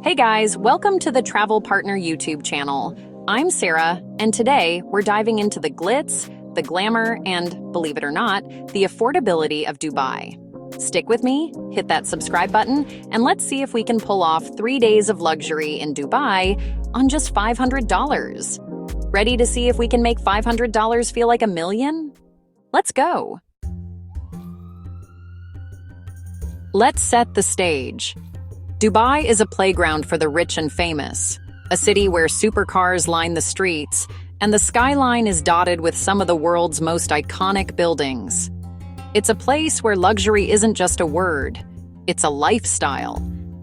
Hey guys, welcome to the Travel Partner YouTube channel. I'm Sarah, and today we're diving into the glitz, the glamour, and, believe it or not, the affordability of Dubai. Stick with me, hit that subscribe button, and let's see if we can pull off 3 days of luxury in Dubai on just $500. Ready to see if we can make $500 feel like a million? Let's go! Let's set the stage. Dubai is a playground for the rich and famous, a city where supercars line the streets, and the skyline is dotted with some of the world's most iconic buildings. It's a place where luxury isn't just a word, it's a lifestyle,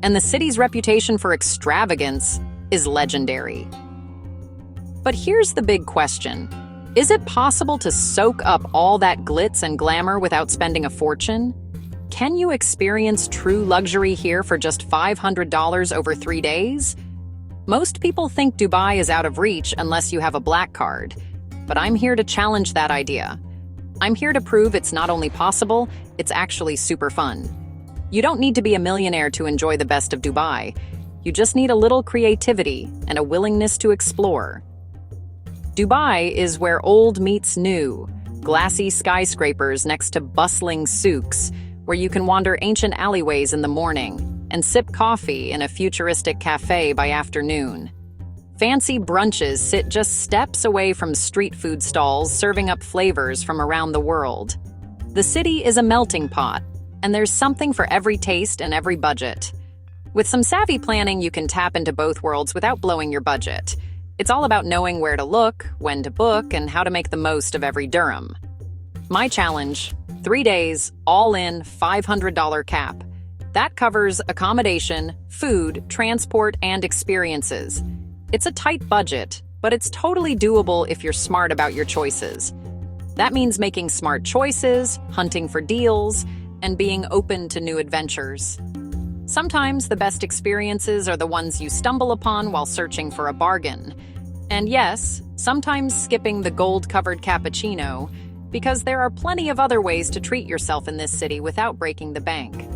and the city's reputation for extravagance is legendary. But here's the big question. Is it possible to soak up all that glitz and glamour without spending a fortune? Can you experience true luxury here for just $500 over 3 days? Most people think Dubai is out of reach unless you have a black card, but I'm here to challenge that idea. I'm here to prove it's not only possible, it's actually super fun. You don't need to be a millionaire to enjoy the best of Dubai. You just need a little creativity and a willingness to explore. Dubai is where old meets new, glassy skyscrapers next to bustling souks, where you can wander ancient alleyways in the morning and sip coffee in a futuristic cafe by afternoon. Fancy brunches sit just steps away from street food stalls serving up flavors from around the world. The city is a melting pot, and there's something for every taste and every budget. With some savvy planning, you can tap into both worlds without blowing your budget. It's all about knowing where to look, when to book, and how to make the most of every dirham. My challenge: 3 days, all in, $500 cap. That covers accommodation, food, transport, and experiences. It's a tight budget, but it's totally doable if you're smart about your choices. That means making smart choices, hunting for deals, and being open to new adventures. Sometimes the best experiences are the ones you stumble upon while searching for a bargain. And yes, sometimes skipping the gold-covered cappuccino, because there are plenty of other ways to treat yourself in this city without breaking the bank.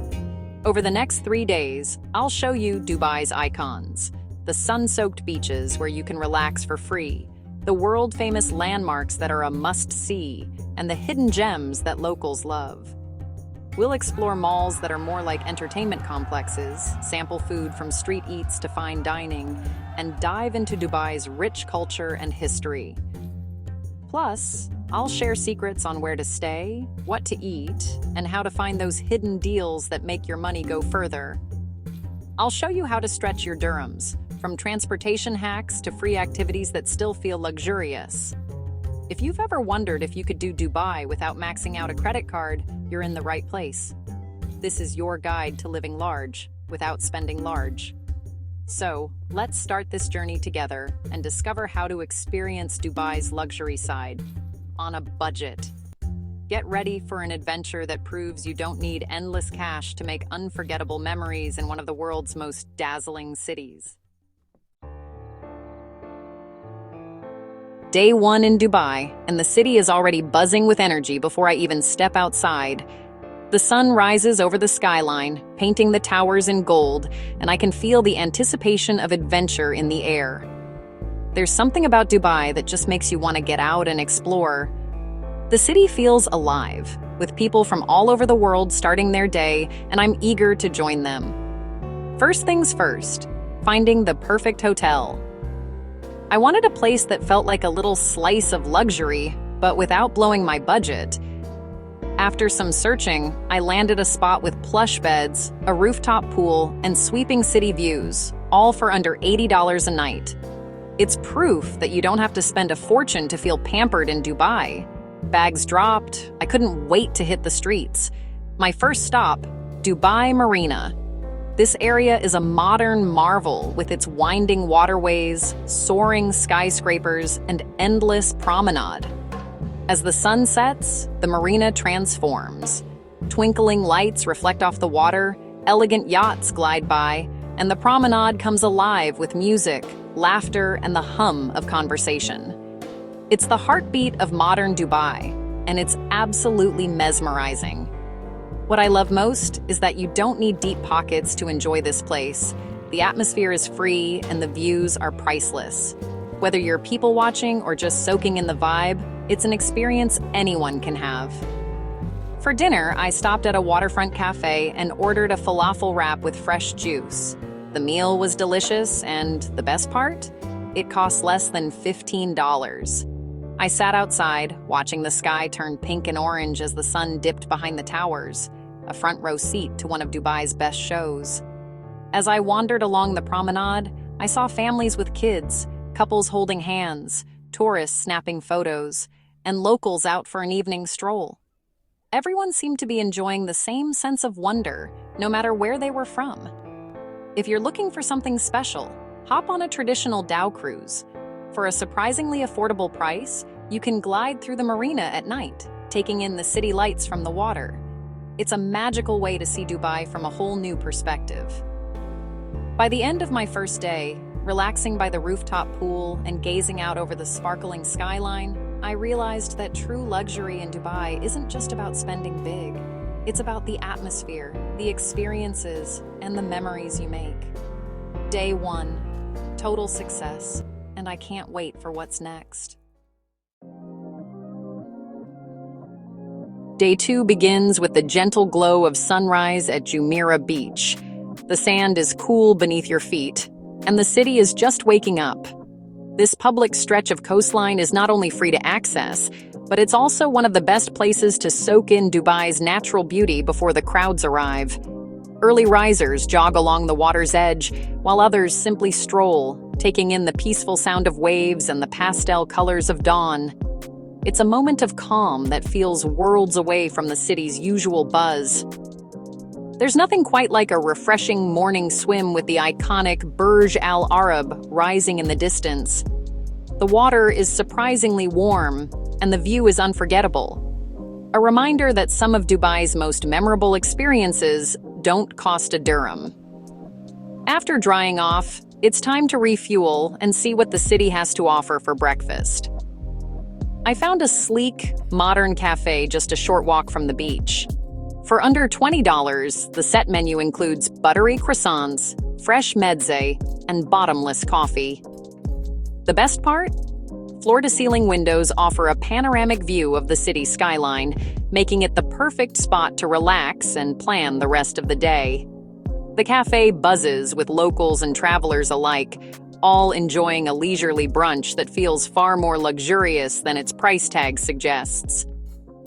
Over the next 3 days, I'll show you Dubai's icons, the sun-soaked beaches where you can relax for free, the world-famous landmarks that are a must-see, and the hidden gems that locals love. We'll explore malls that are more like entertainment complexes, sample food from street eats to fine dining, and dive into Dubai's rich culture and history. Plus, I'll share secrets on where to stay, what to eat, and how to find those hidden deals that make your money go further. I'll show you how to stretch your dirhams, from transportation hacks to free activities that still feel luxurious. If you've ever wondered if you could do Dubai without maxing out a credit card, you're in the right place. This is your guide to living large without spending large. So, let's start this journey together and discover how to experience Dubai's luxury side on a budget. Get ready for an adventure that proves you don't need endless cash to make unforgettable memories in one of the world's most dazzling cities. Day 1 in Dubai, and the city is already buzzing with energy before I even step outside. The sun rises over the skyline, painting the towers in gold, and I can feel the anticipation of adventure in the air. There's something about Dubai that just makes you want to get out and explore. The city feels alive, with people from all over the world starting their day, and I'm eager to join them. First things first, finding the perfect hotel. I wanted a place that felt like a little slice of luxury, but without blowing my budget. After some searching, I landed a spot with plush beds, a rooftop pool, and sweeping city views, all for under $80 a night. It's proof that you don't have to spend a fortune to feel pampered in Dubai. Bags dropped, I couldn't wait to hit the streets. My first stop, Dubai Marina. This area is a modern marvel with its winding waterways, soaring skyscrapers, and endless promenade. As the sun sets, the marina transforms. Twinkling lights reflect off the water, elegant yachts glide by, and the promenade comes alive with music, laughter, and the hum of conversation. It's the heartbeat of modern Dubai, and it's absolutely mesmerizing. What I love most is that you don't need deep pockets to enjoy this place. The atmosphere is free and the views are priceless. Whether you're people watching or just soaking in the vibe, it's an experience anyone can have. For dinner, I stopped at a waterfront cafe and ordered a falafel wrap with fresh juice. The meal was delicious, and the best part? It cost less than $15. I sat outside, watching the sky turn pink and orange as the sun dipped behind the towers, a front row seat to one of Dubai's best shows. As I wandered along the promenade, I saw families with kids, couples holding hands, tourists snapping photos, and locals out for an evening stroll. Everyone seemed to be enjoying the same sense of wonder, no matter where they were from. If you're looking for something special, hop on a traditional dhow cruise. For a surprisingly affordable price, you can glide through the marina at night, taking in the city lights from the water. It's a magical way to see Dubai from a whole new perspective. By the end of my first day, relaxing by the rooftop pool and gazing out over the sparkling skyline, I realized that true luxury in Dubai isn't just about spending big. It's about the atmosphere, the experiences, and the memories you make. Day 1, total success, and I can't wait for what's next. Day 2 begins with the gentle glow of sunrise at Jumeirah Beach. The sand is cool beneath your feet, and the city is just waking up. This public stretch of coastline is not only free to access, but it's also one of the best places to soak in Dubai's natural beauty before the crowds arrive. Early risers jog along the water's edge, while others simply stroll, taking in the peaceful sound of waves and the pastel colors of dawn. It's a moment of calm that feels worlds away from the city's usual buzz. There's nothing quite like a refreshing morning swim with the iconic Burj Al Arab rising in the distance. The water is surprisingly warm, and the view is unforgettable. A reminder that some of Dubai's most memorable experiences don't cost a dirham. After drying off, it's time to refuel and see what the city has to offer for breakfast. I found a sleek, modern cafe just a short walk from the beach. For under $20, the set menu includes buttery croissants, fresh mezze, and bottomless coffee. The best part? Floor-to-ceiling windows offer a panoramic view of the city skyline, making it the perfect spot to relax and plan the rest of the day. The cafe buzzes with locals and travelers alike, all enjoying a leisurely brunch that feels far more luxurious than its price tag suggests.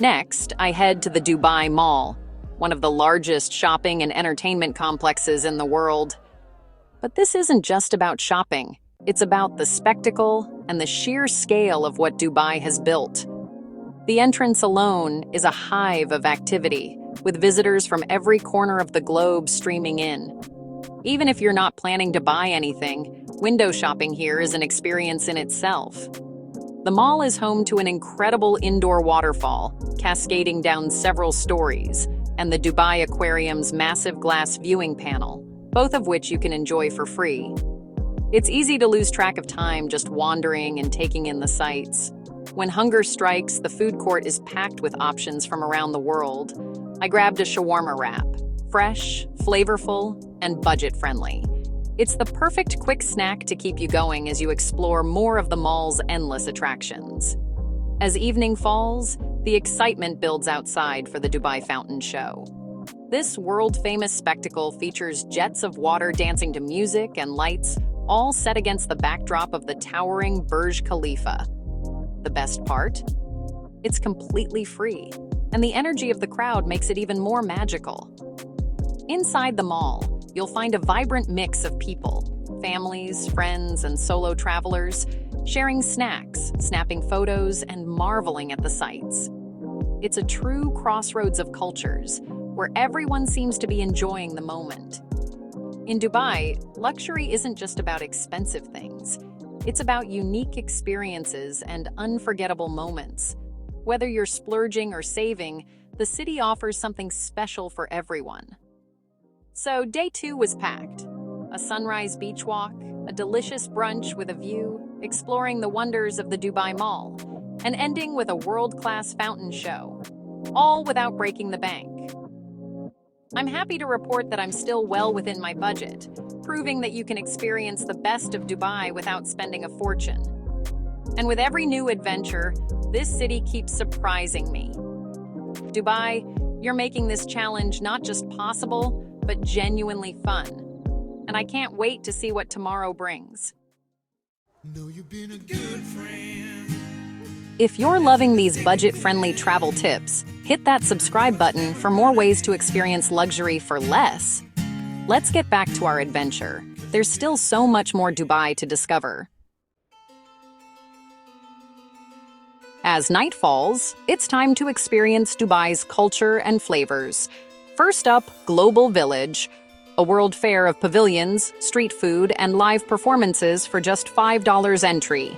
Next, I head to the Dubai Mall, one of the largest shopping and entertainment complexes in the world. But this isn't just about shopping. It's about the spectacle and the sheer scale of what Dubai has built. The entrance alone is a hive of activity, with visitors from every corner of the globe streaming in. Even if you're not planning to buy anything, window shopping here is an experience in itself. The mall is home to an incredible indoor waterfall, cascading down several stories, and the Dubai Aquarium's massive glass viewing panel, both of which you can enjoy for free. It's easy to lose track of time just wandering and taking in the sights. When hunger strikes, the food court is packed with options from around the world. I grabbed a shawarma wrap, fresh, flavorful, and budget-friendly. It's the perfect quick snack to keep you going as you explore more of the mall's endless attractions. As evening falls, the excitement builds outside for the Dubai Fountain Show. This world-famous spectacle features jets of water dancing to music and lights, all set against the backdrop of the towering Burj Khalifa. The best part? It's completely free, and the energy of the crowd makes it even more magical. Inside the mall, you'll find a vibrant mix of people, families, friends, and solo travelers, sharing snacks, snapping photos, and marveling at the sights. It's a true crossroads of cultures, where everyone seems to be enjoying the moment. In Dubai, luxury isn't just about expensive things. It's about unique experiences and unforgettable moments. Whether you're splurging or saving, the city offers something special for everyone. So day 2 was packed. A sunrise beach walk, a delicious brunch with a view, exploring the wonders of the Dubai Mall, and ending with a world-class fountain show, all without breaking the bank. I'm happy to report that I'm still well within my budget, proving that you can experience the best of Dubai without spending a fortune. And with every new adventure, this city keeps surprising me. Dubai, you're making this challenge not just possible, but genuinely fun. And I can't wait to see what tomorrow brings. Know you've been a good friend. If you're loving these budget-friendly travel tips, hit that subscribe button for more ways to experience luxury for less. Let's get back to our adventure. There's still so much more Dubai to discover. As night falls, it's time to experience Dubai's culture and flavors. First up, Global Village, a world fair of pavilions, street food, and live performances for just $5 entry.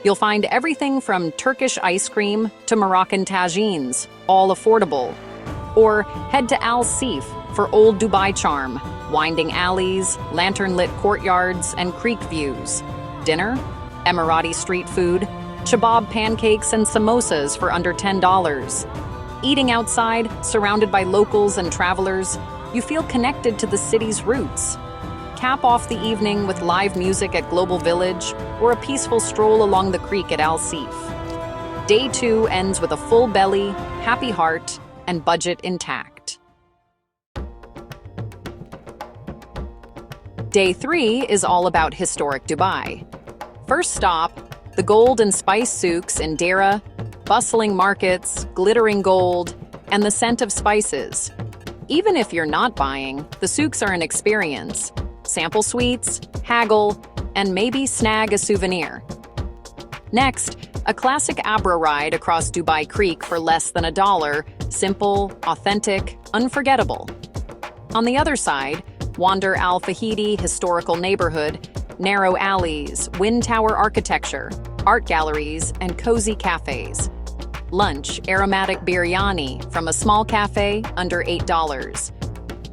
You'll find everything from Turkish ice cream to Moroccan tagines, all affordable. Or head to Al Seef for old Dubai charm, winding alleys, lantern-lit courtyards, and creek views. Dinner? Emirati street food, kebab pancakes and samosas for under $10. Eating outside, surrounded by locals and travelers, you feel connected to the city's roots. Cap off the evening with live music at Global Village or a peaceful stroll along the creek at Al Seef. Day 2 ends with a full belly, happy heart, and budget intact. Day 3 is all about historic Dubai. First stop, the gold and spice souks in Deira, bustling markets, glittering gold, and the scent of spices. Even if you're not buying, the souks are an experience. Sample sweets, haggle, and maybe snag a souvenir. Next, a classic Abra ride across Dubai Creek for less than $1. Simple, authentic, unforgettable. On the other side, wander Al Fahidi historical neighborhood, narrow alleys, wind tower architecture, art galleries, and cozy cafes. Lunch, aromatic biryani from a small cafe under $8.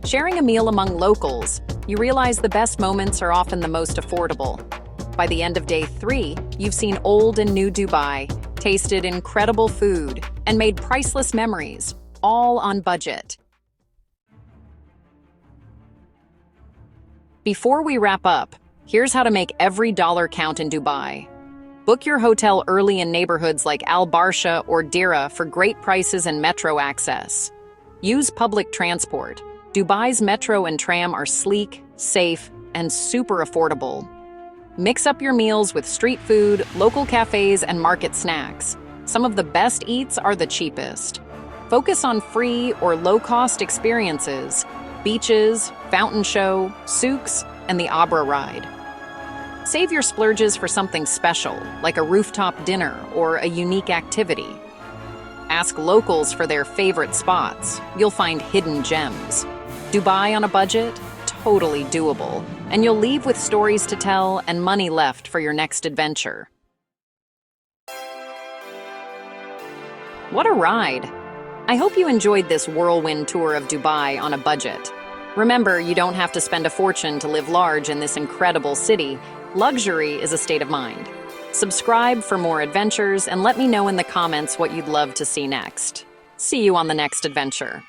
Sharing a meal among locals, you realize the best moments are often the most affordable. By the end of day 3, you've seen old and new Dubai, tasted incredible food, and made priceless memories, all on budget. Before we wrap up, here's how to make every dollar count in Dubai. Book your hotel early in neighborhoods like Al Barsha or Deira for great prices and metro access. Use public transport. Dubai's metro and tram are sleek, safe, and super affordable. Mix up your meals with street food, local cafes, and market snacks. Some of the best eats are the cheapest. Focus on free or low-cost experiences, beaches, fountain show, souks, and the Abra ride. Save your splurges for something special, like a rooftop dinner or a unique activity. Ask locals for their favorite spots. You'll find hidden gems. Dubai on a budget? Totally doable. And you'll leave with stories to tell and money left for your next adventure. What a ride! I hope you enjoyed this whirlwind tour of Dubai on a budget. Remember, you don't have to spend a fortune to live large in this incredible city. Luxury is a state of mind. Subscribe for more adventures and let me know in the comments what you'd love to see next. See you on the next adventure.